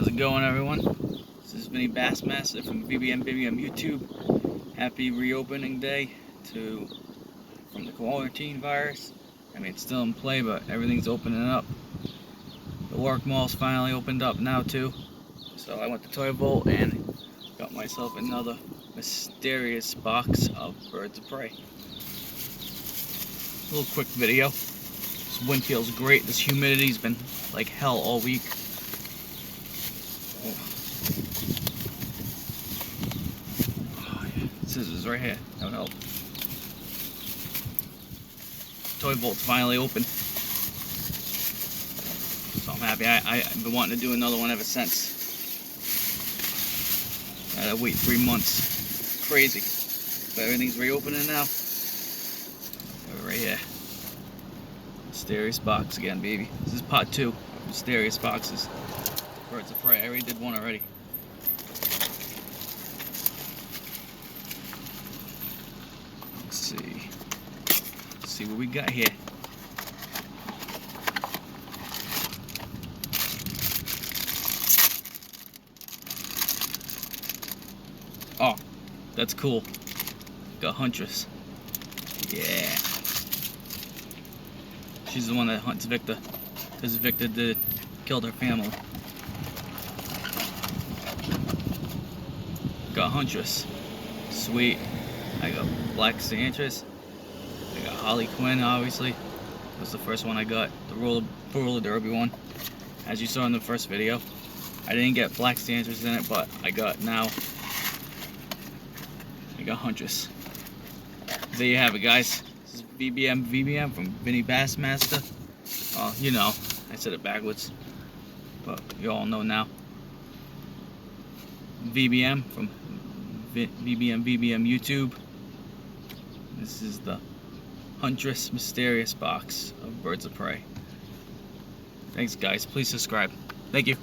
How's it going, everyone? This is Vinny Bassmaster from Vbm Vbm YouTube. Happy reopening day from the quarantine virus. I mean, it's still in play, but everything's opening up. The work mall's finally opened up now too. So I went to Toy Vault and got myself another mysterious box of birds of prey. A little quick video. This wind feels great. This humidity's been like hell all week. Oh, yeah. Scissors right here. That would help. Toy Vault's finally open. So I'm happy. I've been wanting to do another one ever since. I had to wait 3 months. It's crazy. But everything's reopening now. Right here. Mysterious box again, baby. This is part 2 of mysterious boxes. Birds of prey. I already did one already. Let's see. Let's see what we got here. Oh, that's cool. Got Huntress. Yeah. She's the one that hunts Victor, because Victor killed her family. Got Huntress. Sweet. I got Black Santress. I got Harley Quinn, obviously. That was the first one I got. The roller derby one. As you saw in the first video. I didn't get Black Santress in it, but I got Huntress. There you have it, guys. This is Vbm Vbm from Vinny Bassmaster. You know, I said it backwards, but you all know now. Vbm from Vbm Vbm YouTube. This is the Huntress mysterious box of birds of prey. Thanks, guys. Please subscribe. Thank you.